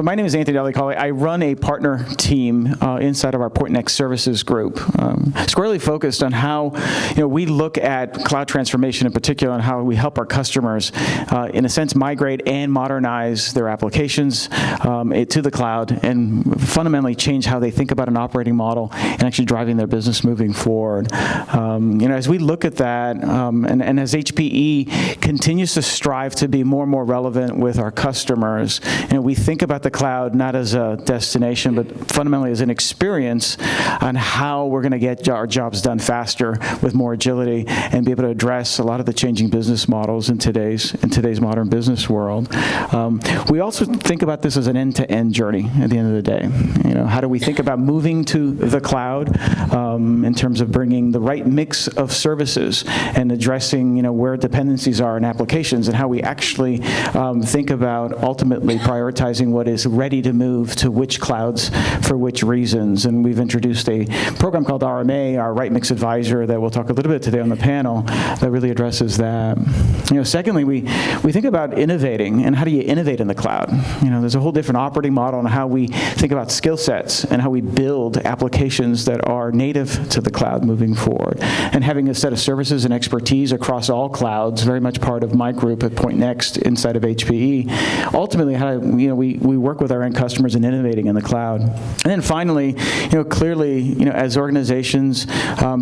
So my name is Anthony Delicali. I run a partner team inside of our Pointnext Services group, squarely focused on how we look at cloud transformation in particular, and how we help our customers, in a sense, migrate and modernize their applications to the cloud, and fundamentally change how they think about an operating model and actually driving their business moving forward. As we look at that, and as HPE continues to strive to be more and more relevant with our customers, we think about the cloud not as a destination, but fundamentally as an experience on how we're going to get our jobs done faster with more agility and be able to address a lot of the changing business models in today's modern business world. We also think about this as an end-to-end journey at the end of the day. How do we think about moving to the cloud in terms of bringing the right mix of services and addressing where dependencies are in applications, and how we actually think about ultimately prioritizing what is ready to move to which clouds for which reasons. And we've introduced a program called RMA, our Right Mix Advisor, that we'll talk a little bit today on the panel, that really addresses that. Secondly, we think about innovating, and how do you innovate in the cloud? There's a whole different operating model on how we think about skill sets and how we build applications that are native to the cloud moving forward. And having a set of services and expertise across all clouds, very much part of my group at Pointnext inside of HPE. Ultimately, how we work with our end customers in innovating in the cloud. And then finally, clearly, as organizations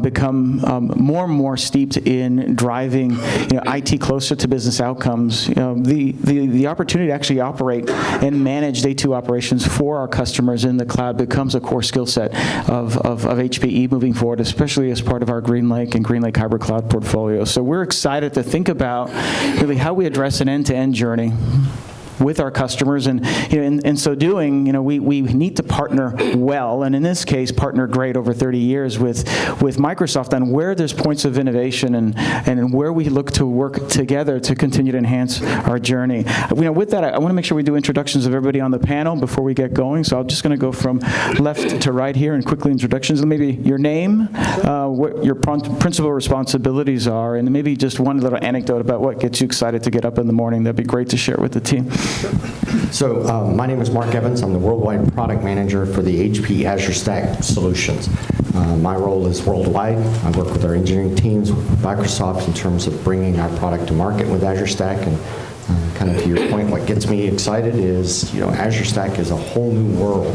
become more and more steeped in driving IT closer to business outcomes, the opportunity to actually operate and manage day two operations for our customers in the cloud becomes a core skill set of HPE moving forward, especially as part of our GreenLake and GreenLake Hybrid Cloud portfolio. So we're excited to think about really how we address an end-to-end journey with our customers, and in so doing, we need to partner well, and in this case, partner great over 30 years with Microsoft on where there's points of innovation and where we look to work together to continue to enhance our journey. With that, I want to make sure we do introductions of everybody on the panel before we get going. So I'm just going to go from left to right here and quickly introductions. Maybe your name, what your principal responsibilities are, and maybe just one little anecdote about what gets you excited to get up in the morning. That'd be great to share with the team. So my name is Mark Evans. I'm the Worldwide Product Manager for the HP Azure Stack Solutions. My role is worldwide. I work with our engineering teams with Microsoft in terms of bringing our product to market with Azure Stack. And kind of to your point, what gets me excited is, Azure Stack is a whole new world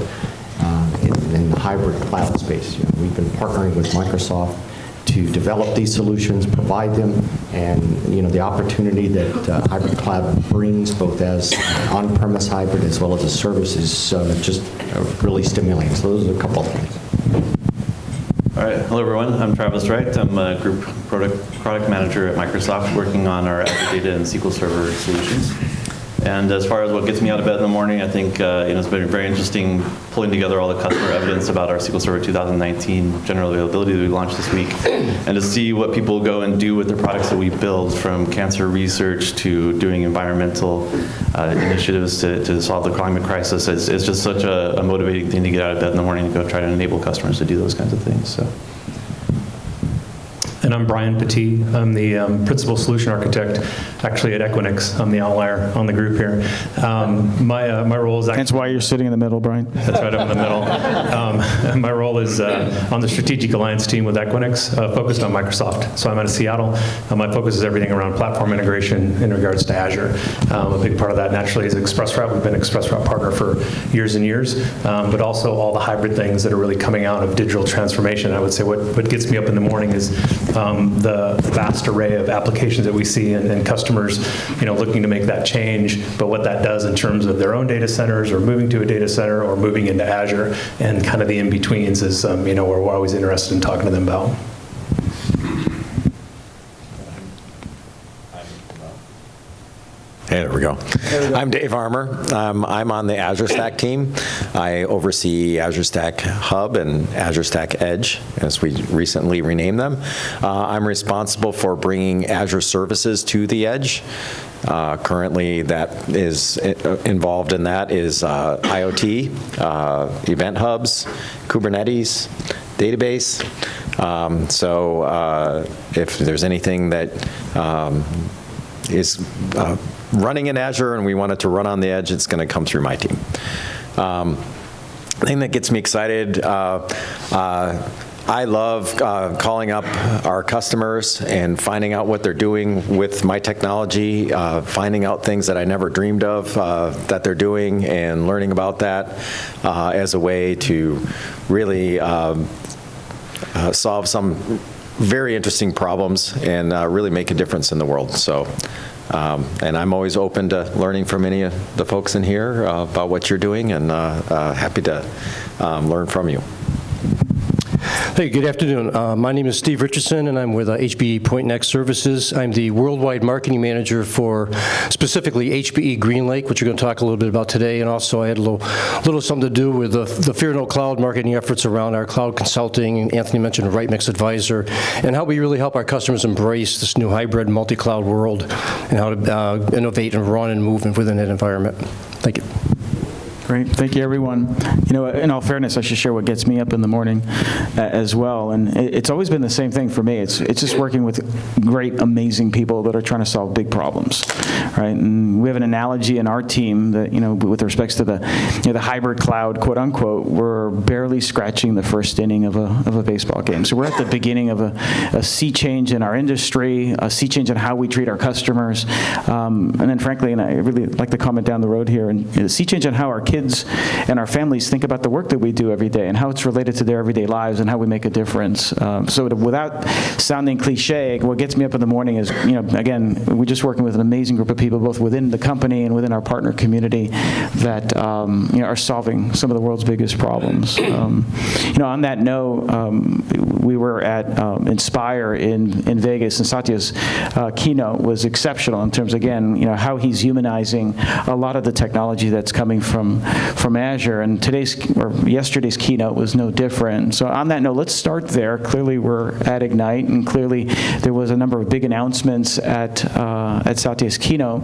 in the hybrid cloud space. We've been partnering with Microsoft to develop these solutions, provide them, and the opportunity that hybrid cloud brings, both as on-premise hybrid as well as a service, is just really stimulating. So those are a couple of things. All right, hello everyone. I'm Travis Wright. I'm a group product manager at Microsoft, working on our Azure Data and SQL Server solutions. And as far as what gets me out of bed in the morning, I think it's been very interesting pulling together all the customer evidence about our SQL Server 2019 general availability that we launched this week, and to see what people go and do with the products that we build, from cancer research to doing environmental initiatives to solve the climate crisis. It's just such a motivating thing to get out of bed in the morning and go try to enable customers to do those kinds of things. So. And I'm Brian Petit. I'm the principal solution architect, actually at Equinix. I'm the outlier on the group here. My role is actually... That's why you're sitting in the middle, Brian. That's right, I'm in the middle. My role is on the strategic alliance team with Equinix, focused on Microsoft. So I'm out of Seattle. My focus is everything around platform integration in regards to Azure. A big part of that, naturally, is ExpressRoute. We've been an ExpressRoute partner for years and years, but also all the hybrid things that are really coming out of digital transformation. I would say what gets me up in the morning is the vast array of applications that we see and customers, looking to make that change, but what that does in terms of their own data centers or moving to a data center or moving into Azure, and kind of the in-betweens is, where we're always interested in talking to them about. Hey, there we go. I'm Dave Armour. I'm on the Azure Stack team. I oversee Azure Stack Hub and Azure Stack Edge, as we recently renamed them. I'm responsible for bringing Azure services to the Edge. Currently, that is involved in that is IoT, event hubs, Kubernetes, database. So if there's anything that is running in Azure and we want it to run on the Edge, it's going to come through my team. Thing that gets me excited, I love calling up our customers and finding out what they're doing with my technology, finding out things that I never dreamed of that they're doing, and learning about that as a way to really solve some very interesting problems and really make a difference in the world. So, and I'm always open to learning from any of the folks in here about what you're doing, and happy to learn from you. Hey, good afternoon. My name is Steve Richardson, and I'm with HPE PointNext Services. I'm the worldwide marketing manager for specifically HPE GreenLake, which we're going to talk a little bit about today, and also I had a little something to do with the Fear No Cloud marketing efforts around our cloud consulting. Anthony mentioned Right Mix Advisor, and how we really help our customers embrace this new hybrid multi-cloud world and how to innovate and run and move within that environment. Thank you. Great. Thank you, everyone. You know, in all fairness, I should share what gets me up in the morning as well. And it's always been the same thing for me. It's just working with great, amazing people that are trying to solve big problems, right? And we have an analogy in our team that, you know, with respects to the, you know, the hybrid cloud, quote unquote, we're barely scratching the first inning of a baseball game. So we're at the beginning of a sea change in our industry, a sea change in how we treat our customers. And then frankly, and I really like to comment down the road here, and a sea change in how our kids and our families think about the work that we do every day and how it's related to their everyday lives and how we make a difference. So without sounding cliche, what gets me up in the morning is, you know, again, we're just working with an amazing group of people, both within the company and within our partner community, that you know, are solving some of the world's biggest problems. You know, on that note, we were at Inspire in Vegas, and Satya's keynote was exceptional in terms, again, you know, how he's humanizing a lot of the technology that's coming from Azure, and yesterday's keynote was no different. So on that note, let's start there. Clearly, we're at Ignite, and clearly there was a number of big announcements at Satya's keynote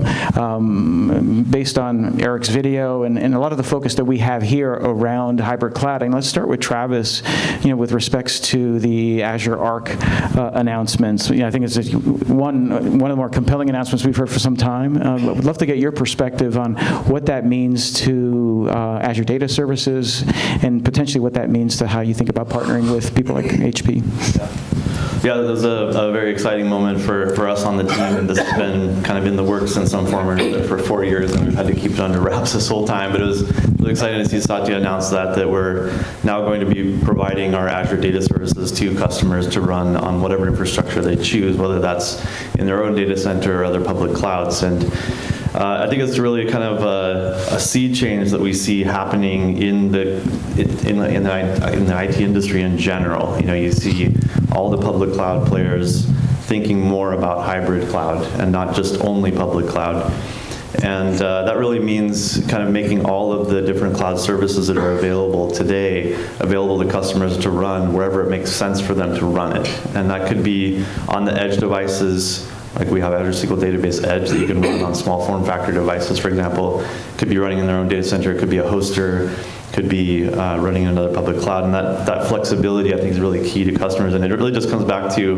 based on Eric's video and a lot of the focus that we have here around hybrid cloud. And let's start with Travis, you know, with respects to the Azure Arc announcements. You know, I think it's one of the more compelling announcements we've heard for some time. We'd love to get your perspective on what that means to Azure Data Services, and potentially what that means to how you think about partnering with people like HP. Yeah, that was a very exciting moment for us on the team, and this has been kind of in the works in some form or another for 4 years, and we've had to keep it under wraps this whole time. But it was really exciting to see Satya announce that we're now going to be providing our Azure Data Services to customers to run on whatever infrastructure they choose, whether that's in their own data center or other public clouds. And I think it's really kind of a sea change that we see happening in the IT industry in general. You know, you see all the public cloud players thinking more about hybrid cloud and not just only public cloud. And that really means kind of making all of the different cloud services that are available today available to customers to run wherever it makes sense for them to run it. And that could be on the edge devices, like we have Azure SQL Database Edge that you can run on small form factor devices, for example. Could be running in their own data center, it could be a hoster, could be running in another public cloud. And that flexibility, I think, is really key to customers. And it really just comes back to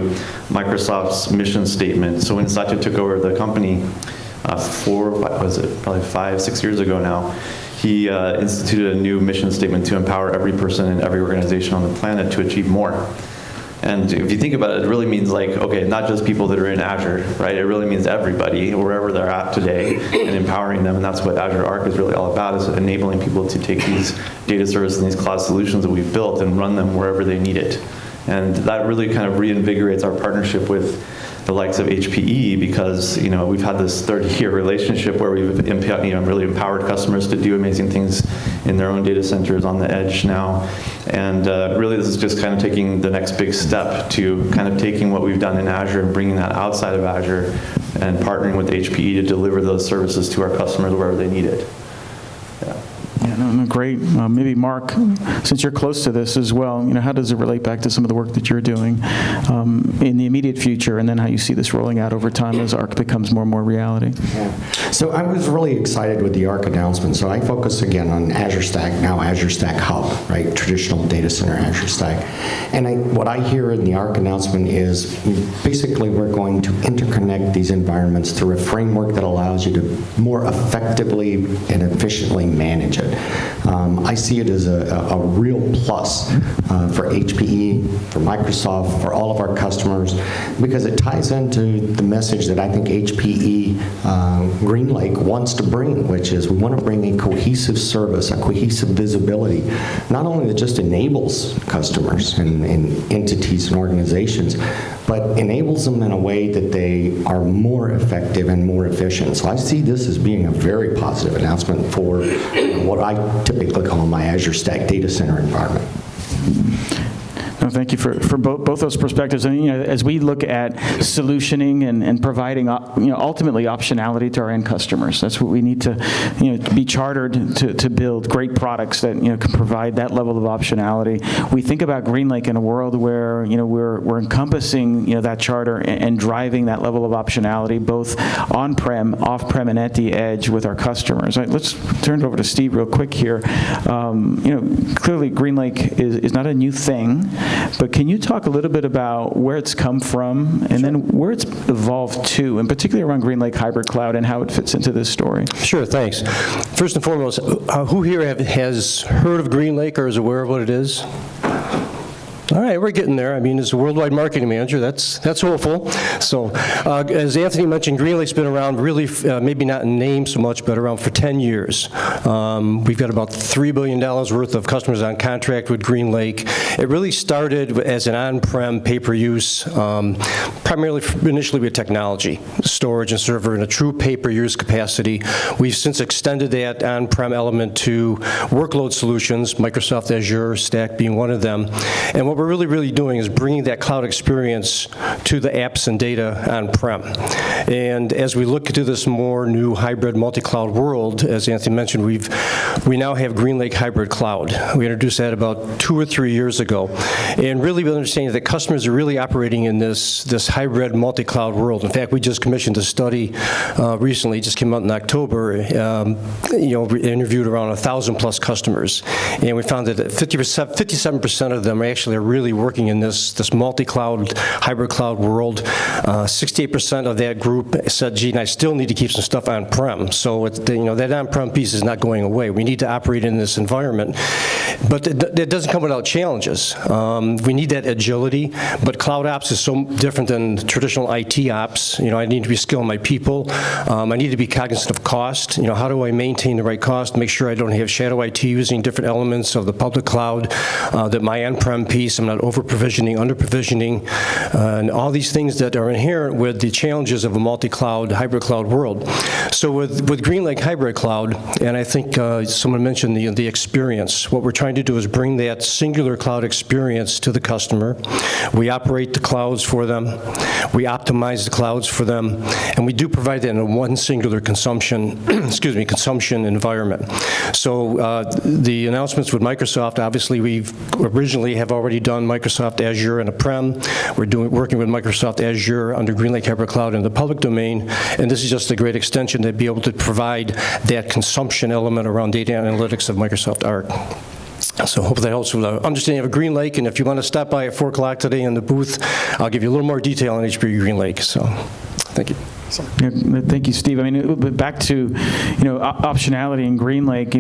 Microsoft's mission statement. So when Satya took over the company probably 5-6 years ago now, he instituted a new mission statement to empower every person in every organization on the planet to achieve more. And if you think about it, it really means, like, okay, not just people that are in Azure, right? It really means everybody, wherever they're at today, and empowering them. And that's what Azure Arc is really all about, is enabling people to take these data services and these cloud solutions that we've built and run them wherever they need it. And that really kind of reinvigorates our partnership with the likes of HPE, because, you know, we've had this 30-year relationship where we've really empowered customers to do amazing things in their own data centers on the edge now. And really, this is just kind of taking the next big step to kind of taking what we've done in Azure and bringing that outside of Azure and partnering with HPE to deliver those services to our customers wherever they need it. Yeah, no, great. Maybe Mark, since you're close to this as well, you know, how does it relate back to some of the work that you're doing in the immediate future, and then how you see this rolling out over time as Arc becomes more and more reality? Yeah. So I was really excited with the Arc announcement. So I focus again on Azure Stack, now Azure Stack Hub, right? Traditional data center Azure Stack. And what I hear in the Arc announcement is basically we're going to interconnect these environments through a framework that allows you to more effectively and efficiently manage it. I see it as a real plus for HPE, for Microsoft, for all of our customers, because it ties into the message that I think HPE GreenLake wants to bring, which is we want to bring a cohesive service, a cohesive visibility, not only that just enables customers and entities and organizations, but enables them in a way that they are more effective and more efficient. So I see this as being a very positive announcement for what I typically call my Azure Stack data center environment. No, thank you for both those perspectives. And as we look at solutioning and providing ultimately optionality to our end customers, that's what we need to be chartered to build great products that can provide that level of optionality. We think about GreenLake in a world where we're encompassing that charter and driving that level of optionality both on-prem, off-prem, and at the edge with our customers. Right, let's turn it over to Steve real quick here. Clearly GreenLake is not a new thing. But can you talk a little bit about where it's come from and then where it's evolved to, and particularly around GreenLake Hybrid Cloud and how it fits into this story? Sure, thanks. First and foremost, who here has heard of GreenLake or is aware of what it is? All right, we're getting there. I mean, as a worldwide marketing manager, that's hopeful. So, as Anthony mentioned, GreenLake's been around really, maybe not in name so much, but around for 10 years. We've got about $3 billion worth of customers on contract with GreenLake. It really started as an on-prem pay-per-use, primarily initially with technology, storage and server in a true pay-per-use capacity. We've since extended that on-prem element to workload solutions, Microsoft Azure Stack being one of them. And what we're really doing is bringing that cloud experience to the apps and data on-prem. And as we look to this more new hybrid multi-cloud world, as Anthony mentioned, we now have GreenLake Hybrid Cloud. We introduced that about 2 or 3 years ago. And really with understanding that customers are really operating in this hybrid multi-cloud world. In fact, we just commissioned a study recently, just came out in October, we interviewed around 1,000 plus customers. And we found that 57% of them actually are really working in this multi-cloud, hybrid cloud world. 68% of that group said, gee, I still need to keep some stuff on-prem. So that on-prem piece is not going away. We need to operate in this environment. But that doesn't come without challenges. We need that agility, but cloud ops is so different than traditional IT ops. I need to be skilled in my people. I need to be cognizant of cost. How do I maintain the right cost, make sure I don't have shadow IT using different elements of the public cloud, that my on-prem piece, I'm not over-provisioning, under-provisioning, and all these things that are inherent with the challenges of a multi-cloud, hybrid cloud world. So with GreenLake Hybrid Cloud, and I think someone mentioned the experience, what we're trying to do is bring that singular cloud experience to the customer. We operate the clouds for them. We optimize the clouds for them. And we do provide that in a one singular consumption environment. So the announcements with Microsoft, obviously we've originally have already done Microsoft Azure and on-prem. We're working with Microsoft Azure under GreenLake Hybrid Cloud in the public domain. And this is just a great extension to be able to provide that consumption element around data analytics of Microsoft Arc. So hope that helps with the understanding of GreenLake. And if you want to stop by at 4 o'clock today in the booth, I'll give you a little more detail on HPE GreenLake. So thank you. Yeah, thank you, Steve. I mean, back to optionality in GreenLake,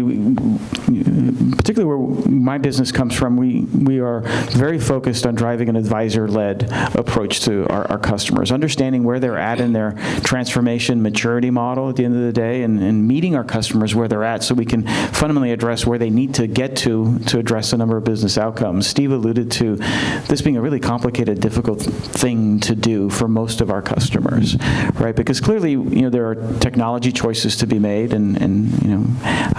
particularly where my business comes from, we are very focused on driving an advisor-led approach to our customers, understanding where they're at in their transformation maturity model at the end of the day, and meeting our customers where they're at so we can fundamentally address where they need to get to address a number of business outcomes. Steve alluded to this being a really complicated, difficult thing to do for most of our customers, right? Because clearly, there are technology choices to be made, and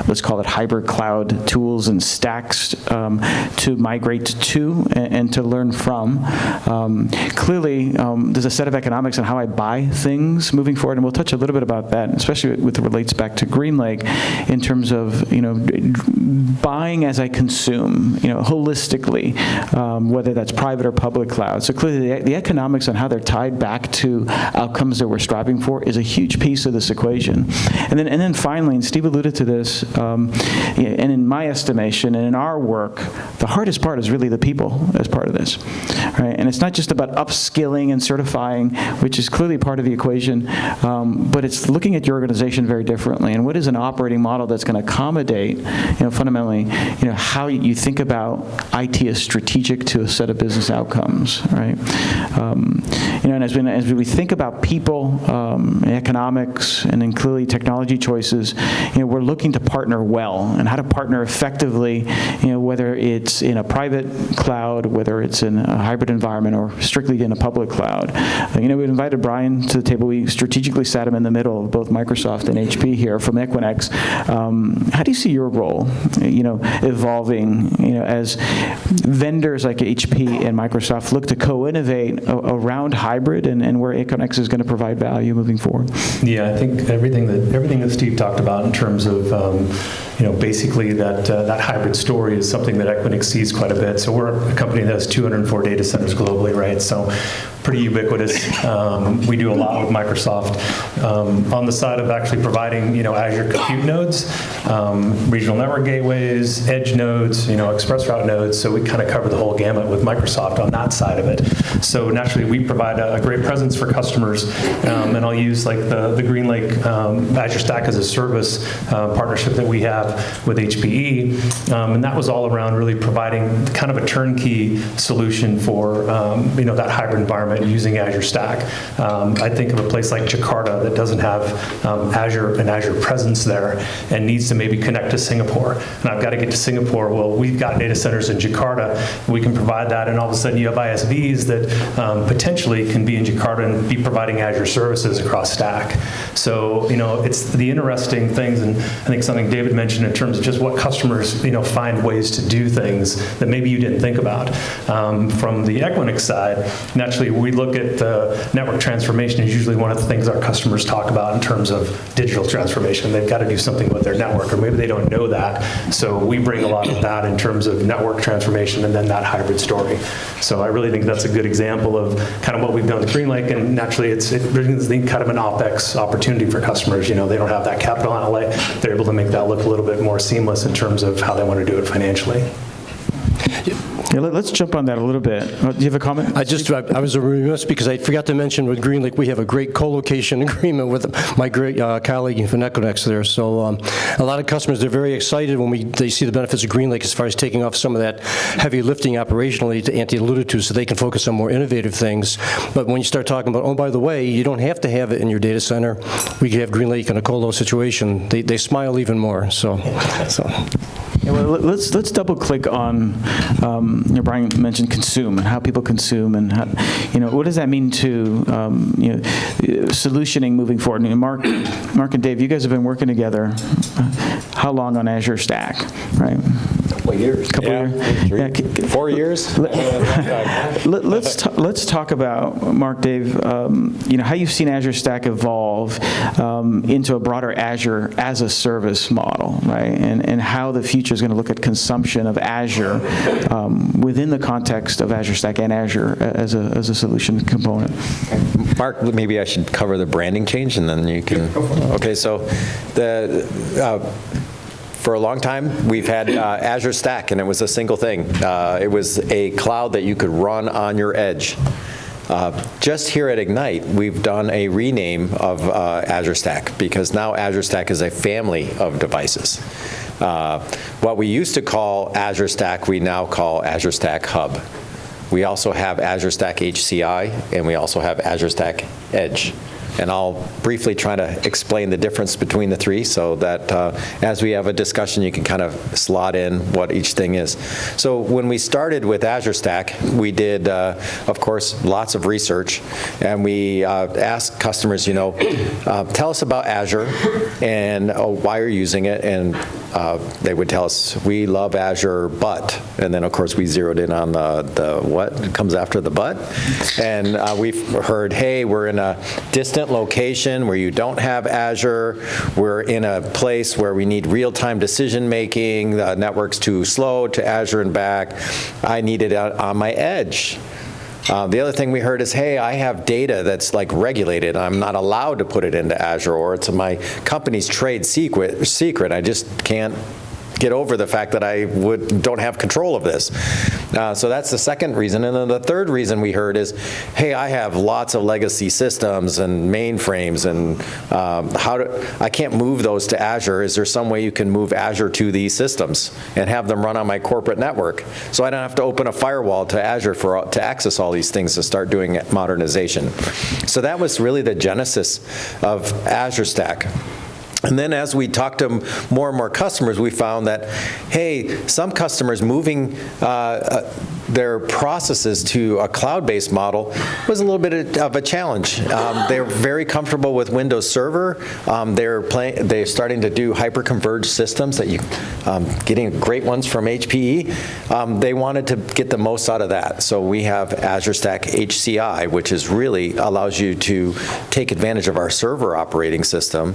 let's call it hybrid cloud tools and stacks to migrate to and to learn from. Clearly, there's a set of economics on how I buy things moving forward, and we'll touch a little bit about that, especially with it relates back to GreenLake in terms of buying as I consume, holistically, whether that's private or public cloud. So clearly, the economics on how they're tied back to outcomes that we're striving for is a huge piece of this equation. And then finally, and Steve alluded to this, and in my estimation, transformation, and in our work, the hardest part is really the people as part of this, right? And it's not just about upskilling and certifying, which is clearly part of the equation, but it's looking at your organization very differently. And what is an operating model that's going to accommodate, fundamentally, how you think about IT as strategic to a set of business outcomes, right? And as we think about people, economics, and then clearly technology choices, we're looking to partner well, and how to partner effectively, whether it's in a private cloud, whether it's in a hybrid environment, or strictly in a public cloud. We invited Brian to the table. We strategically sat him in the middle of both Microsoft and HP here from Equinix. How do you see your role, evolving, as vendors like HP and Microsoft look to co-innovate around hybrid, and where Equinix is going to provide value moving forward? Yeah, I think everything that Steve talked about in terms of basically that hybrid story is something that Equinix sees quite a bit. So we're a company that has 204 data centers globally, right? So pretty ubiquitous. We do a lot with Microsoft on the side of actually providing Azure compute nodes, regional network gateways, edge nodes, express route nodes. So we kind of cover the whole gamut with Microsoft on that side of it. So naturally, we provide a great presence for customers, and I'll use like the GreenLake Azure Stack as a Service partnership that we have with HPE, and that was all around really providing kind of a turnkey solution for that hybrid environment using Azure Stack. I think of a place like Jakarta that doesn't have an Azure presence there and needs to maybe connect to Singapore. And I've got to get to Singapore. Well, we've got data centers in Jakarta. We can provide that, and all of a sudden you have ISVs that potentially can be in Jakarta and be providing Azure services across Stack. So, it's the interesting things, and I think something David mentioned in terms of just what customers, find ways to do things that maybe you didn't think about. From the Equinix side, naturally, we look at the network transformation is usually one of the things our customers talk about in terms of digital transformation. They've got to do something with their network, or maybe they don't know that. So we bring a lot of that in terms of network transformation and then that hybrid story. So I really think that's a good example of kind of what we've done with GreenLake, and naturally it brings kind of an OpEx opportunity for customers. They don't have that capital outlay. They're able to make that look a little bit more seamless in terms of how they want to do it financially. Yeah, let's jump on that a little bit. Do you have a comment? I was remiss because I forgot to mention with GreenLake, we have a great co-location agreement with my great colleague from Equinix there. So a lot of customers, they're very excited when they see the benefits of GreenLake as far as taking off some of that heavy lifting operationally that Andy alluded to, so they can focus on more innovative things. But when you start talking about, oh, by the way, you don't have to have it in your data center. We can have GreenLake in a colo situation. They smile even more. So. Yeah, well, let's double click on, Brian mentioned consume and how people consume, and how, what does that mean to solutioning moving forward? Mark and Dave, you guys have been working together how long on Azure Stack, right? Couple of years. Yeah, 4 years. Let's talk about, Mark, Dave, how you've seen Azure Stack evolve into a broader Azure as a service model, right? And how the future is going to look at consumption of Azure within the context of Azure Stack and Azure as a solution component. Mark, maybe I should cover the branding change, and then you can. Okay, so for a long time, we've had Azure Stack, and it was a single thing. It was a cloud that you could run on your edge. Just here at Ignite, we've done a rename of Azure Stack, because now Azure Stack is a family of devices. What we used to call Azure Stack, we now call Azure Stack Hub. We also have Azure Stack HCI, and we also have Azure Stack Edge. And I'll briefly try to explain the difference between the three, so that as we have a discussion, you can kind of slot in what each thing is. So when we started with Azure Stack, we did, of course, lots of research, and we asked customers, tell us about Azure and why you're using it, and they would tell us, we love Azure, but, and then of course we zeroed in on the what comes after the but, and we've heard, hey, we're in a distant location where you don't have Azure, we're in a place where we need real-time decision-making, the network's too slow to Azure and back, I need it on my edge. The other thing we heard is, hey, I have data that's like regulated. I'm not allowed to put it into Azure, or it's my company's trade secret. I just can't get over the fact that I don't have control of this. So that's the second reason. And then the third reason we heard is, hey, I have lots of legacy systems and mainframes, and I can't move those to Azure. Is there some way you can move Azure to these systems and have them run on my corporate network, so I don't have to open a firewall to Azure to access all these things to start doing modernization? So that was really the genesis of Azure Stack. And then as we talked to more and more customers, we found that, hey, some customers moving their processes to a cloud-based model was a little bit of a challenge. They're very comfortable with Windows Server. They're starting to do hyper-converged systems that getting great ones from HPE. They wanted to get the most out of that. So we have Azure Stack HCI, which is really allows you to take advantage of our server operating system,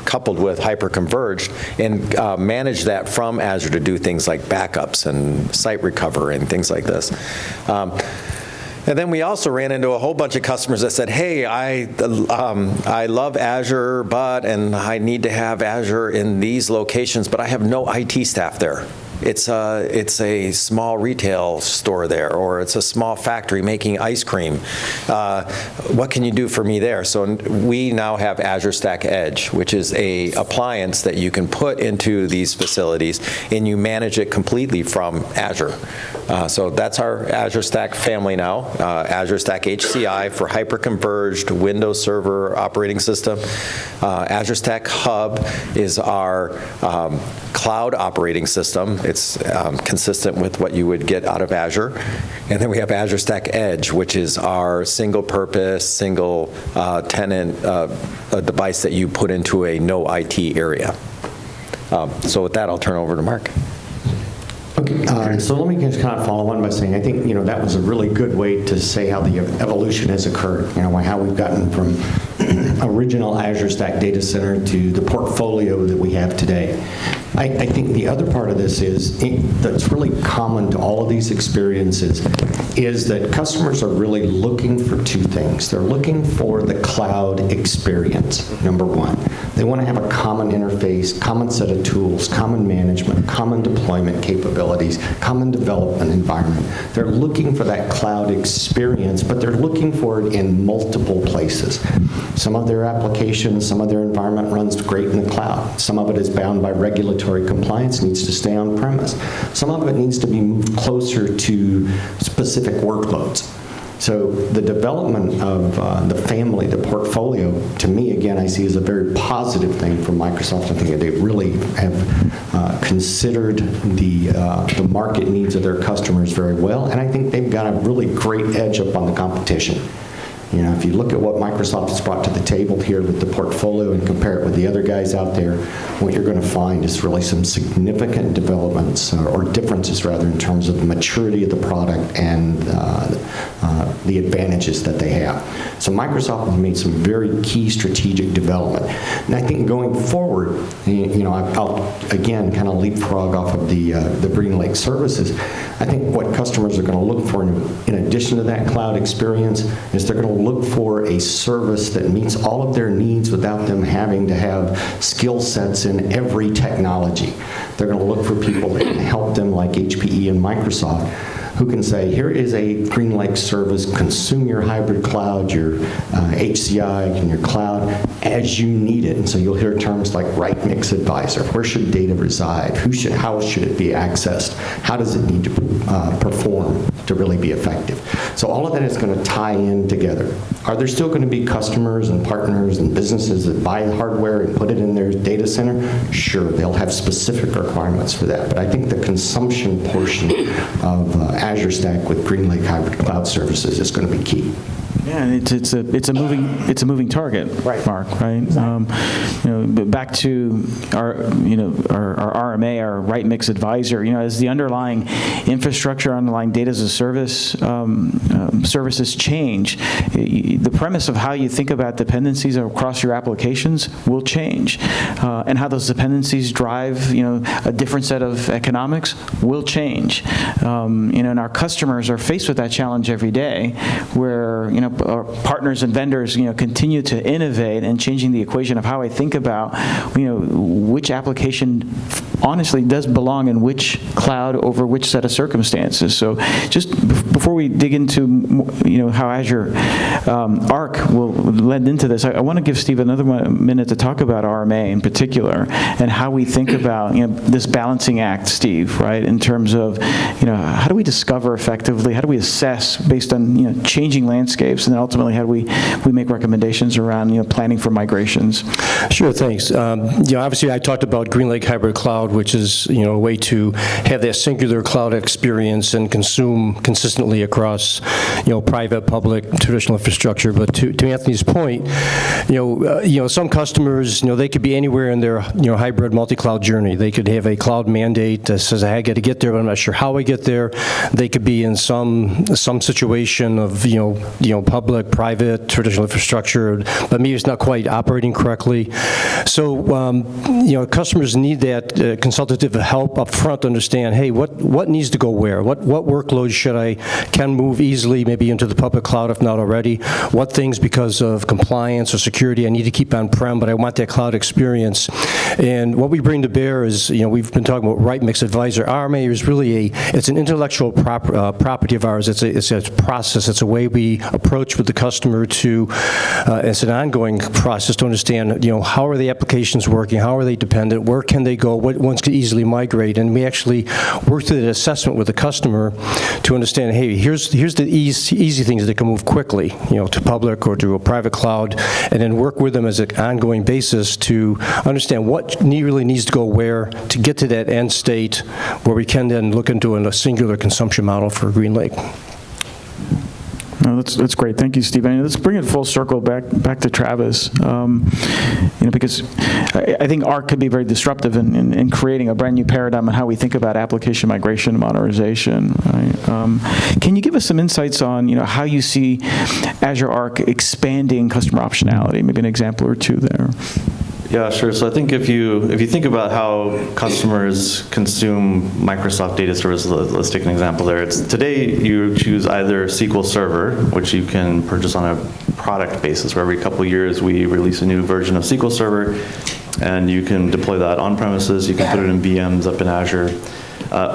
coupled with hyper-converged, and manage that from Azure to do things like backups and site recovery and things like this. And then we also ran into a whole bunch of customers that said, hey, I love Azure, and I need to have Azure in these locations, but I have no IT staff there. It's a small retail store there, or it's a small factory making ice cream. What can you do for me there? So we now have Azure Stack Edge, which is a appliance that you can put into these facilities, and you manage it completely from Azure. So that's our Azure Stack family now. Azure Stack HCI for hyper-converged Windows Server operating system. Azure Stack Hub is our cloud operating system. It's consistent with what you would get out of Azure. And then we have Azure Stack Edge, which is our single-purpose, single-tenant device that you put into a no IT area. So with that, I'll turn over to Mark. Okay, so let me just kind of follow on by saying, I think, that was a really good way to say how the evolution has occurred, how we've gotten from original Azure Stack data center to the portfolio that we have today. I think the other part of this is that's really common to all of these experiences is that customers are really looking for two things. They're looking for the cloud experience, number one. They want to have a common interface, common set of tools, common management, common deployment capabilities, common development environment. They're looking for that cloud experience, but they're looking for it in multiple places. Some of their applications, some of their environment runs great in the cloud. Some of it is bound by regulatory compliance, needs to stay on premise. Some of it needs to be moved closer to specific workloads. So the development of the family, the portfolio, to me, again, I see as a very positive thing for Microsoft. I think they really have considered the market needs of their customers very well, and I think they've got a really great edge up on the competition. If you look at what Microsoft has brought to the table here with the portfolio and compare it with the other guys out there, what you're going to find is really some significant developments, or differences rather, in terms of the maturity of the product and the advantages that they have. So Microsoft has made some very key strategic development. And I think going forward, I'll again kind of leapfrog off of the GreenLake services. I think what customers are going to look for in addition to that cloud experience is they're going to look for a service that meets all of their needs without them having to have skill sets in every technology. They're going to look for people that can help them, like HPE and Microsoft, who can say, here is a GreenLake service, consume your hybrid cloud, your HCI, and your cloud as you need it. And so you'll hear terms like right mix advisor. Where should data reside? How should it be accessed? How does it need to perform to really be effective? So all of that is going to tie in together. Are there still going to be customers and partners and businesses that buy the hardware and put it in their data center? Sure, they'll have specific requirements for that. But I think the consumption portion of Azure Stack with GreenLake hybrid cloud services is going to be key. Yeah, and it's a moving target, right, Mark. Right. But back to our RMA, our right mix advisor. As the underlying infrastructure, underlying data as a service services change, the premise of how you think about dependencies across your applications will change, and how those dependencies drive a different set of economics will change. And our customers are faced with that challenge every day, where our partners and vendors, continue to innovate and changing the equation of how I think about, which application honestly does belong in which cloud over which set of circumstances. So just before we dig into, how Azure Arc will lend into this, I want to give Steve another minute to talk about RMA in particular and how we think about, this balancing act, Steve, right, in terms of, how do we discover effectively, how do we assess based on, changing landscapes, and then ultimately how do we make recommendations around, planning for migrations? Sure, thanks. Obviously I talked about GreenLake Hybrid Cloud, which is, a way to have that singular cloud experience and consume consistently across, private, public, traditional infrastructure. But to Anthony's point, some customers, they could be anywhere in their, hybrid multi-cloud journey. They could have a cloud mandate that says, I got to get there, but I'm not sure how I get there. They could be in some situation of, public, private, traditional infrastructure, but maybe it's not quite operating correctly. So, customers need that consultative help up front to understand, hey, what needs to go where? What workloads can move easily maybe into the public cloud if not already? What things, because of compliance or security, I need to keep on-prem, but I want that cloud experience. And what we bring to bear is, we've been talking about Right Mix Advisor. RMA is really it's an intellectual property of ours. It's a process. It's a way we approach with the customer to, it's an ongoing process to understand, how are the applications working? How are they dependent? Where can they go? What ones can easily migrate? And we actually work through that assessment with the customer to understand, hey, here's the easy things that can move quickly, to public or to a private cloud, and then work with them as an ongoing basis to understand what really needs to go where to get to that end state where we can then look into a singular consumption model for GreenLake. No, that's great. Thank you, Steve. And let's bring it full circle back to Travis, because I think Arc could be very disruptive in creating a brand new paradigm on how we think about application migration and modernization. Right? Can you give us some insights on how you see Azure Arc expanding customer optionality? Maybe an example or two there. Yeah, sure. So I think if you think about how customers consume Microsoft data services, let's take an example there. It's today you choose either SQL Server, which you can purchase on a product basis, where every couple of years we release a new version of SQL Server, and you can deploy that on premises. You can put it in VMs up in Azure.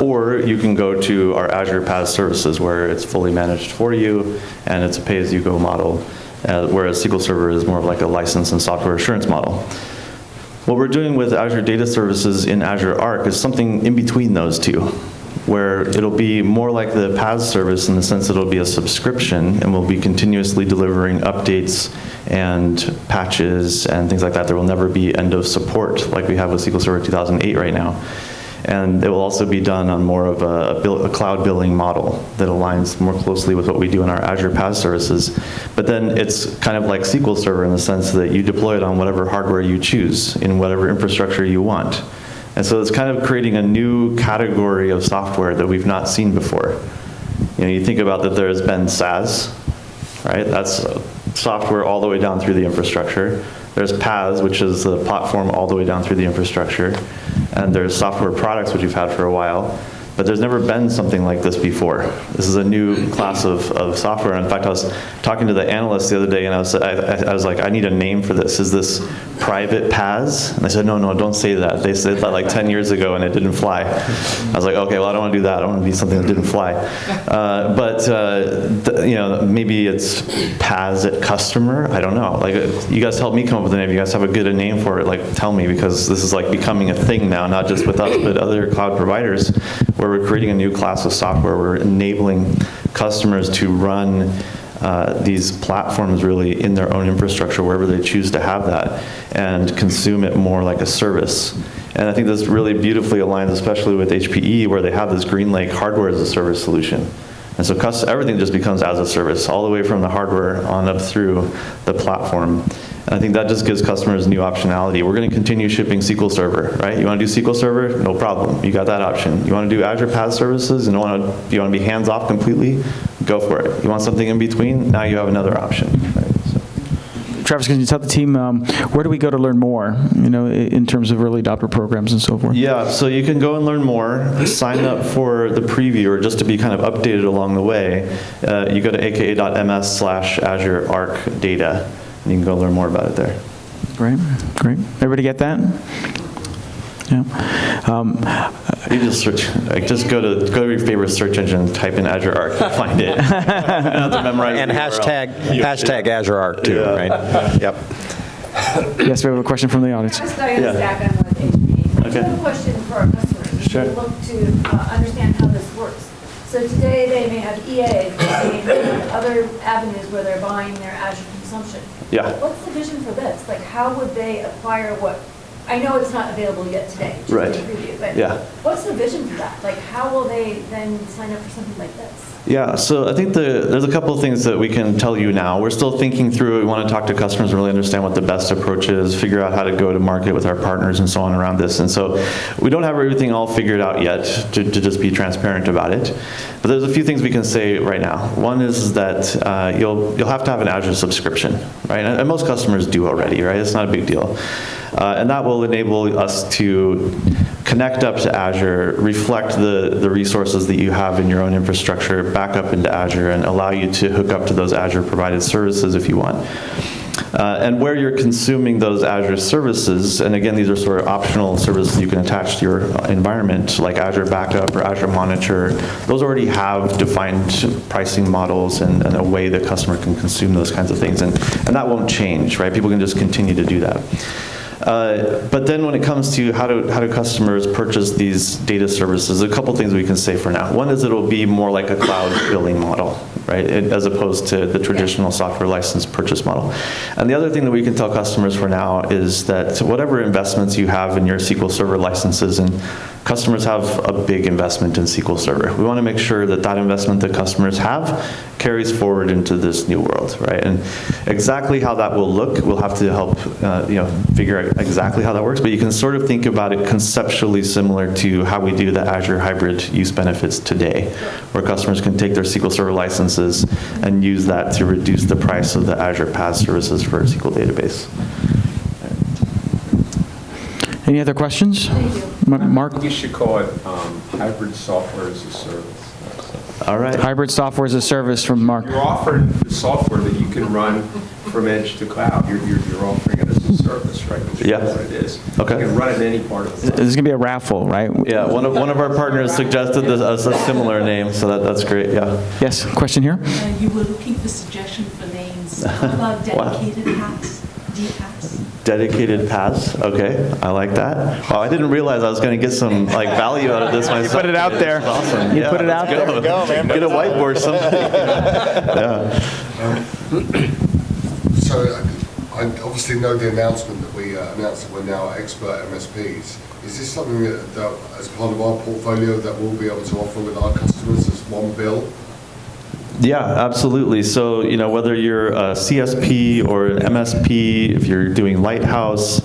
Or you can go to our Azure PaaS services, where it's fully managed for you, and it's a pay-as-you-go model, whereas SQL Server is more of like a license and software assurance model. What we're doing with Azure Data Services in Azure Arc is something in between those two, where it'll be more like the PaaS service in the sense that it'll be a subscription, and we'll be continuously delivering updates and patches and things like that. There will never be end of support like we have with SQL Server 2008 right now. And it will also be done on more of a cloud billing model that aligns more closely with what we do in our Azure PaaS services. But then it's kind of like SQL Server in the sense that you deploy it on whatever hardware you choose in whatever infrastructure you want. And so it's kind of creating a new category of software that we've not seen before. You think about that there's been SaaS, right? That's software all the way down through the infrastructure. There's PaaS, which is the platform all the way down through the infrastructure. And there's software products, which we've had for a while. But there's never been something like this before. This is a new class of software. In fact, I was talking to the analyst the other day, and I was like, I need a name for this. Is this private PaaS? And they said, no, don't say that. They said that like 10 years ago, and it didn't fly. I was like, okay, well, I don't want to do that. I don't want to be something that didn't fly. Maybe it's PaaS at customer. I don't know. Like, you guys help me come up with a name. You guys have a good name for it. Like, tell me, because this is like becoming a thing now, not just with us, but other cloud providers, where we're creating a new class of software. We're enabling customers to run these platforms really in their own infrastructure, wherever they choose to have that, and consume it more like a service. And I think this really beautifully aligns, especially with HPE, where they have this GreenLake hardware as a service solution. And so everything just becomes as a service, all the way from the hardware on up through the platform. And I think that just gives customers new optionality. We're going to continue shipping SQL Server, right? You want to do SQL Server? No problem. You got that option. You want to do Azure PaaS services and you want to be hands-off completely? Go for it. You want something in between? Now you have another option. Right? Travis, can you tell the team where do we go to learn more, in terms of early adopter programs and so forth? Yeah, so you can go and learn more, sign up for the preview, or just to be kind of updated along the way. You go to aka.ms/Azure Arc Data, and you can go learn more about it there. Great. Everybody get that? Yeah. You just search, just go to your favorite search engine, type in Azure Arc, and find it. You don't have to memorize And the URL. hashtag Azure Arc too, Yeah. right? Yep. Yes, we have a question from the audience. Travis Diana Stack, I'm with HP. I Okay. have a question for our customers. Sure. They look to understand how this works. So today they may have EA, they may have other avenues where they're buying their Azure consumption. Yeah. What's the vision for this? Like, how would they acquire what? I know it's not available yet today, just Right. in preview, but Yeah. what's the vision for that? Like, how will they then sign up for something like this? Yeah, so I think there's a couple of things that we can tell you now. We're still thinking through, we want to talk to customers and really understand what the best approach is, figure out how to go to market with our partners and so on around this. And so we don't have everything all figured out yet, to just be transparent about it. But there's a few things we can say right now. One is that you'll have to have an Azure subscription, right? And most customers do already, right? It's not a big deal. And that will enable us to connect up to Azure, reflect the resources that you have in your own infrastructure back up into Azure, and allow you to hook up to those Azure provided services if you want. And where you're consuming those Azure services, and again, these are sort of optional services you can attach to your environment, like Azure Backup or Azure Monitor, those already have defined pricing models and a way the customer can consume those kinds of things, and that won't change, right? People can just continue to do that. But then when it comes to how do customers purchase these data services, a couple things we can say for now. One is it'll be more like a cloud billing model, right, as opposed to the traditional software license purchase model. And the other thing that we can tell customers for now is that whatever investments you have in your SQL Server licenses, and customers have a big investment in SQL Server. We want to make sure that that investment that customers have carries forward into this new world, right? And exactly how that will look, we'll have to help figure out exactly how that works, but you can sort of think about it conceptually similar to how we do the Azure hybrid use benefits today, where customers can take their SQL Server licenses and use that to reduce the price of the Azure PaaS services for a SQL database. Any other questions? Thank you. Mark? You should call it hybrid software as a service. All right. Hybrid software as a service from Mark. You're offering the software that you can run from edge to cloud. You're offering it as a service, right? Which is Yeah. what it is. Okay. You can run it in any part of the This is going to be a raffle, right? Yeah, one of our partners suggested a similar name, so that's great, yeah. Yes, question here? You were looking for suggestion for names. How about dedicated hats, DPATs? Dedicated paths, okay, I like that. Wow, I didn't realize I was going to get some value out of this myself. put it out there. That's awesome. You put it out there. Go, man. Get a whiteboard, something. Yeah. So I obviously know the announcement that we announced that we're now expert MSPs. Is this something that as part of our portfolio that we'll be able to offer with our customers as one bill? Yeah, absolutely. So, whether you're a CSP or an MSP, if you're doing Lighthouse,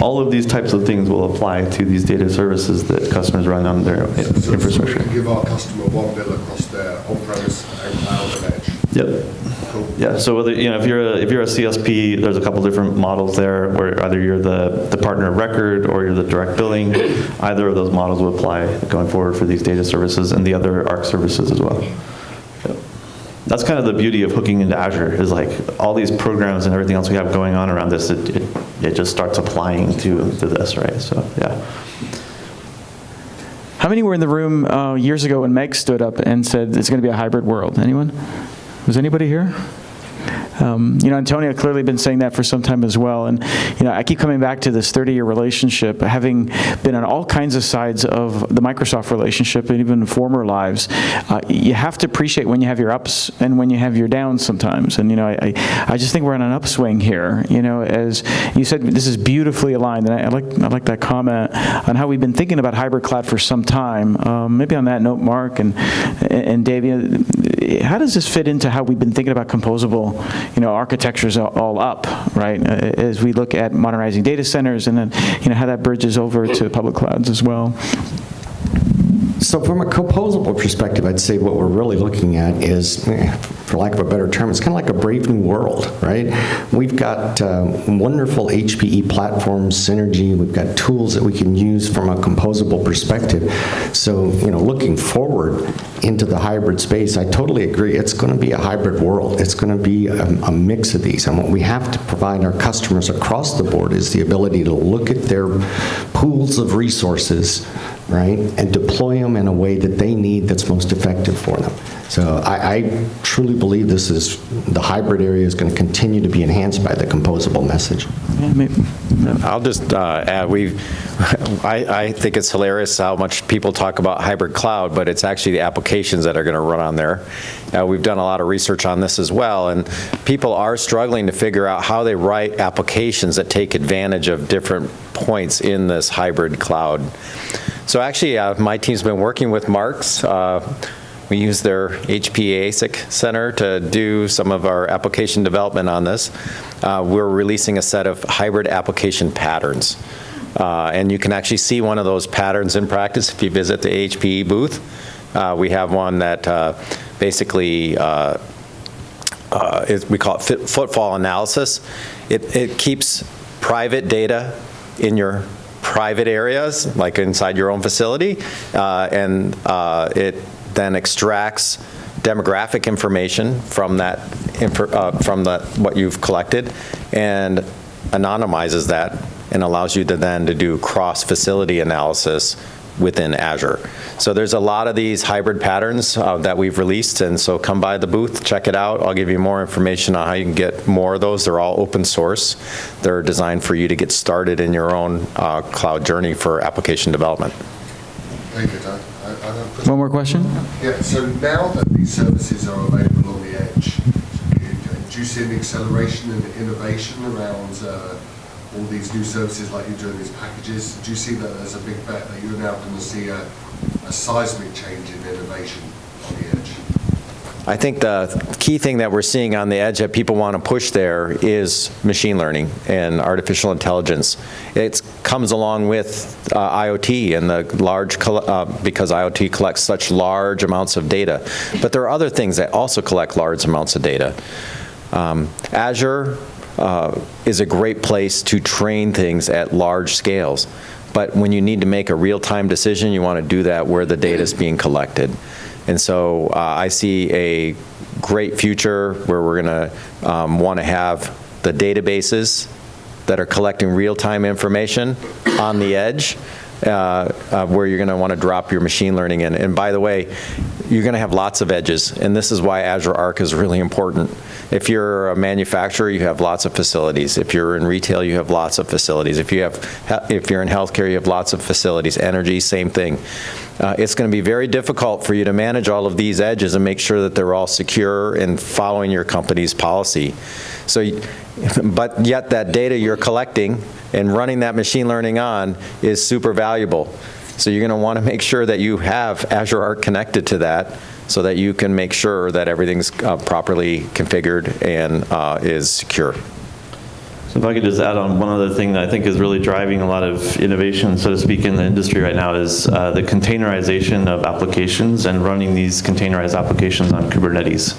all of these types of things will apply to these data services that customers run on their So we infrastructure. can give our customer one bill across their on-premise and cloud and edge. Yep. Cool. Yeah. So whether if you're a CSP, there's a couple different models there, where either you're the partner of record or you're the direct billing. Either of those models will apply going forward for these data services and the other Arc services as well. Yep. That's kind of the beauty of hooking into Azure, is like all these programs and everything else we have going on around this, it just starts applying to this, right? So, yeah. How many were in the room years ago when Meg stood up and said it's going to be a hybrid world? Anyone? Was anybody here? Antonio clearly been saying that for some time as well. And, I keep coming back to this 30-year relationship, having been on all kinds of sides of the Microsoft relationship and even former lives. You have to appreciate when you have your ups and when you have your downs sometimes. And, I just think we're on an upswing here. As you said, this is beautifully aligned. And I like that comment on how we've been thinking about hybrid cloud for some time. Maybe on that note, Mark and Dave, how does this fit into how we've been thinking about composable architectures all up, right? As we look at modernizing data centers, and then, how that bridges over to public clouds as well. So from a composable perspective, I'd say what we're really looking at is, for lack of a better term, it's kind of like a brave new world, right? We've got wonderful HPE platforms, synergy. We've got tools that we can use from a composable perspective. So, looking forward into the hybrid space, I totally agree. It's going to be a hybrid world. It's going to be a mix of these. And what we have to provide our customers across the board is the ability to look at their pools of resources, right, and deploy them in a way that they need that's most effective for them. So I truly believe the hybrid area is going to continue to be enhanced by the composable message. I'll just add, I think it's hilarious how much people talk about hybrid cloud, but it's actually the applications that are going to run on there. We've done a lot of research on this as well, and people are struggling to figure out how they write applications that take advantage of different points in this hybrid cloud. So actually, my team's been working with Mark's. We use their HPE ASIC Center to do some of our application development on this. We're releasing a set of hybrid application patterns. And you can actually see one of those patterns in practice if you visit the HPE booth. We have one that basically, we call it footfall analysis. It keeps private data in your private areas, like inside your own facility, and it then extracts demographic information from that, what you've collected, and anonymizes that, and allows you to then to do cross-facility analysis within Azure. So there's a lot of these hybrid patterns that we've released, and so come by the booth, check it out. I'll give you more information on how you can get more of those. They're all open source. They're designed for you to get started in your own cloud journey for application development. Thank you, Doug. One more question? Yeah, so now that these services are available on the edge, do you see an acceleration in innovation around all these new services like you're doing these packages? Do you see that there's a big bet that you're now going to see a seismic change in innovation on the edge? I think the key thing that we're seeing on the edge that people want to push there is machine learning and artificial intelligence. It comes along with IoT and the large, because IoT collects such large amounts of data. But there are other things that also collect large amounts of data. Azure is a great place to train things at large scales. But when you need to make a real-time decision, you want to do that where the data is being collected. And so I see a great future where we're going to want to have the databases that are collecting real-time information on the edge, where you're going to want to drop your machine learning in. And by the way, you're going to have lots of edges, and this is why Azure Arc is really important. If you're a manufacturer, you have lots of facilities. If you're in retail, you have lots of facilities. If you're in healthcare, you have lots of facilities. Energy, same thing. It's going to be very difficult for you to manage all of these edges and make sure that they're all secure and following your company's policy. So, but yet that data you're collecting and running that machine learning on is super valuable. So you're going to want to make sure that you have Azure Arc connected to that so that you can make sure that everything's properly configured and is secure. So if I could just add on one other thing that I think is really driving a lot of innovation, so to speak, in the industry right now is the containerization of applications and running these containerized applications on Kubernetes.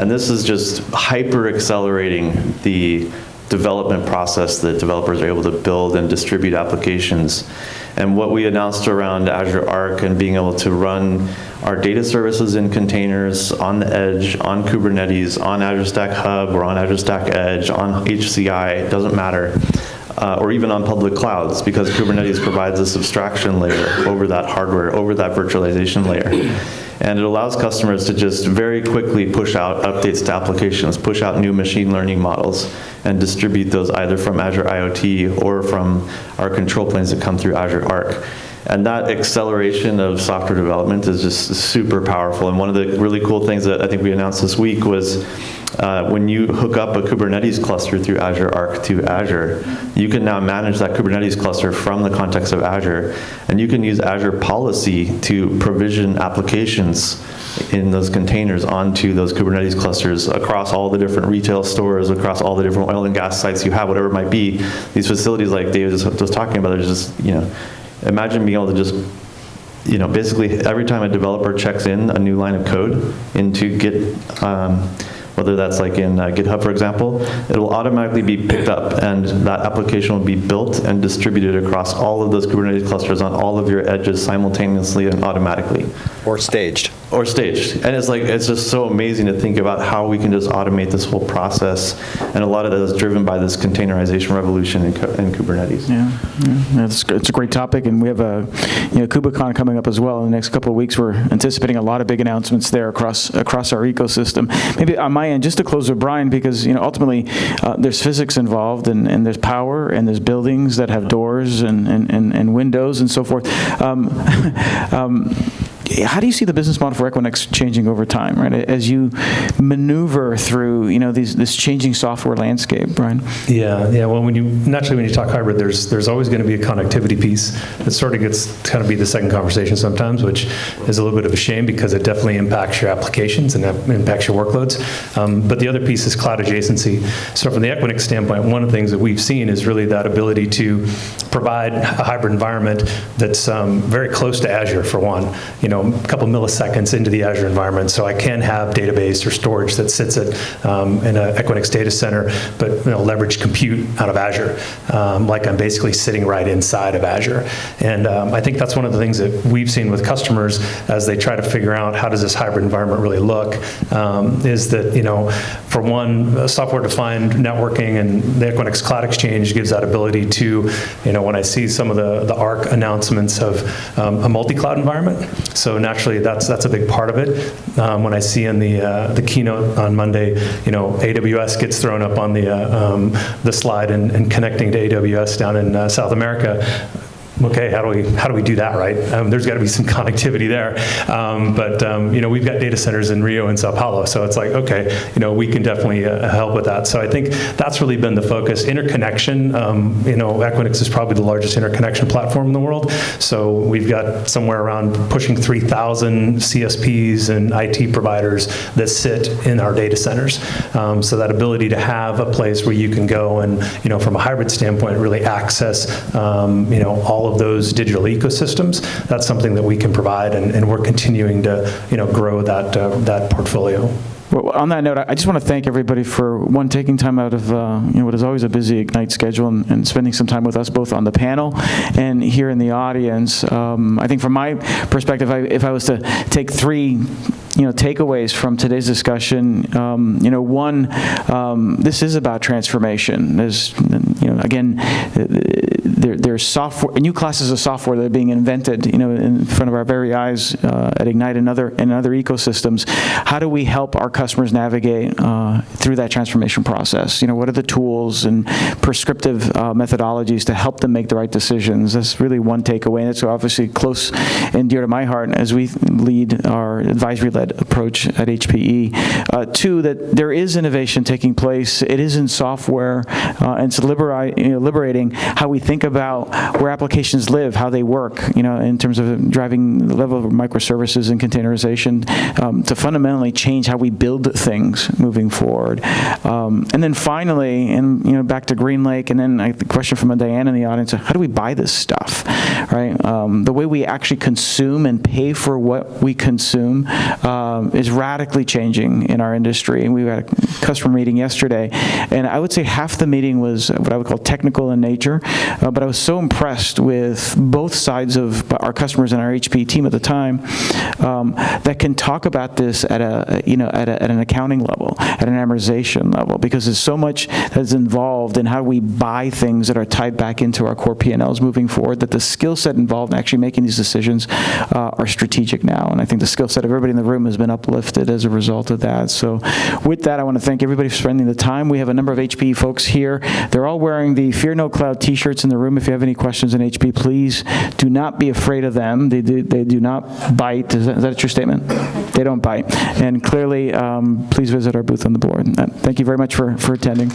And this is just hyper accelerating the development process that developers are able to build and distribute applications. And what we announced around Azure Arc and being able to run our data services in containers on the edge, on Kubernetes, on Azure Stack Hub, or on Azure Stack Edge, on HCI, it doesn't matter, or even on public clouds, because Kubernetes provides this abstraction layer over that hardware, over that virtualization layer. And it allows customers to just very quickly push out updates to applications, push out new machine learning models, and distribute those either from Azure IoT or from our control planes that come through Azure Arc. And that acceleration of software development is just super powerful. And one of the really cool things that I think we announced this week was when you hook up a Kubernetes cluster through Azure Arc to Azure, you can now manage that Kubernetes cluster from the context of Azure. And you can use Azure Policy to provision applications in those containers onto those Kubernetes clusters across all the different retail stores, across all the different oil and gas sites you have, whatever it might be. These facilities like David was talking about, there's just, imagine being able to just basically every time a developer checks in a new line of code into Git, whether that's like in GitHub, for example, it will automatically be picked up, and that application will be built and distributed across all of those Kubernetes clusters on all of your edges simultaneously and automatically. Or staged. Or staged. And it's just so amazing to think about how we can just automate this whole process, and a lot of that is driven by this containerization revolution in Kubernetes. Yeah, it's a great topic, and we have a KubeCon coming up as well in the next couple of weeks. We're anticipating a lot of big announcements there across our ecosystem. Maybe on my end, just to close with Brian, because ultimately there's physics involved, and there's power, and there's buildings that have doors and windows and so forth. How do you see the business model for Equinix changing over time, right? As you maneuver through, this changing software landscape, Brian? Yeah. Well, when you talk hybrid, there's always going to be a connectivity piece that sort of gets to kind of be the second conversation sometimes, which is a little bit of a shame because it definitely impacts your applications and impacts your workloads. But the other piece is cloud adjacency. So from the Equinix standpoint, one of the things that we've seen is really that ability to provide a hybrid environment that's very close to Azure, for one. A couple milliseconds into the Azure environment, so I can have database or storage that sits in an Equinix data center, but leverage compute out of Azure, like I'm basically sitting right inside of Azure. And I think that's one of the things that we've seen with customers as they try to figure out how does this hybrid environment really look, is that, for one, software-defined networking and the Equinix Cloud Exchange gives that ability to, when I see some of the Arc announcements of a multi-cloud environment, so naturally that's a big part of it. When I see in the keynote on Monday, AWS gets thrown up on the slide and connecting to AWS down in South America. Okay, how do we do that, right? There's got to be some connectivity there, but we've got data centers in Rio and Sao Paulo, so it's like, okay, we can definitely help with that. So I think that's really been the focus. Interconnection, Equinix is probably the largest interconnection platform in the world, so we've got somewhere around pushing 3,000 CSPs and IT providers that sit in our data centers. So that ability to have a place where you can go and, from a hybrid standpoint, really access, all of those digital ecosystems, that's something that we can provide, and we're continuing to, grow that portfolio. Well, on that note, I just want to thank everybody for, one, taking time out of what is always a busy Ignite schedule and spending some time with us both on the panel and here in the audience. I think from my perspective, if I was to take three takeaways from today's discussion, one, this is about transformation. There's, again, there's software, new classes of software that are being invented, in front of our very eyes at Ignite and other ecosystems. How do we help our customers navigate through that transformation process? What are the tools and prescriptive methodologies to help them make the right decisions? That's really one takeaway, and it's obviously close and dear to my heart as we lead our advisory-led approach at HPE. Two, that there is innovation taking place. It is in software, and it's liberating how we think about where applications live, how they work, in terms of driving the level of microservices and containerization to fundamentally change how we build things moving forward. And then finally, and back to GreenLake, and then the question from Diane in the audience, how do we buy this stuff, right? The way we actually consume and pay for what we consume is radically changing in our industry. And we had a customer meeting yesterday, and I would say half the meeting was what I would call technical in nature, but I was so impressed with both sides of our customers and our HPE team at the time that can talk about this at an accounting level, at an amortization level, because there's so much that's involved in how we buy things that are tied back into our core P&Ls moving forward, that the skill set involved in actually making these decisions are strategic now. And I think the skill set of everybody in the room has been uplifted as a result of that. So with that, I want to thank everybody for spending the time. We have a number of HPE folks here. They're all wearing the Fear No Cloud t-shirts in the room. If you have any questions in HPE, please do not be afraid of them. They do not bite. Is that a true statement? They don't bite. And clearly, please visit our booth on the board. Thank you very much for attending.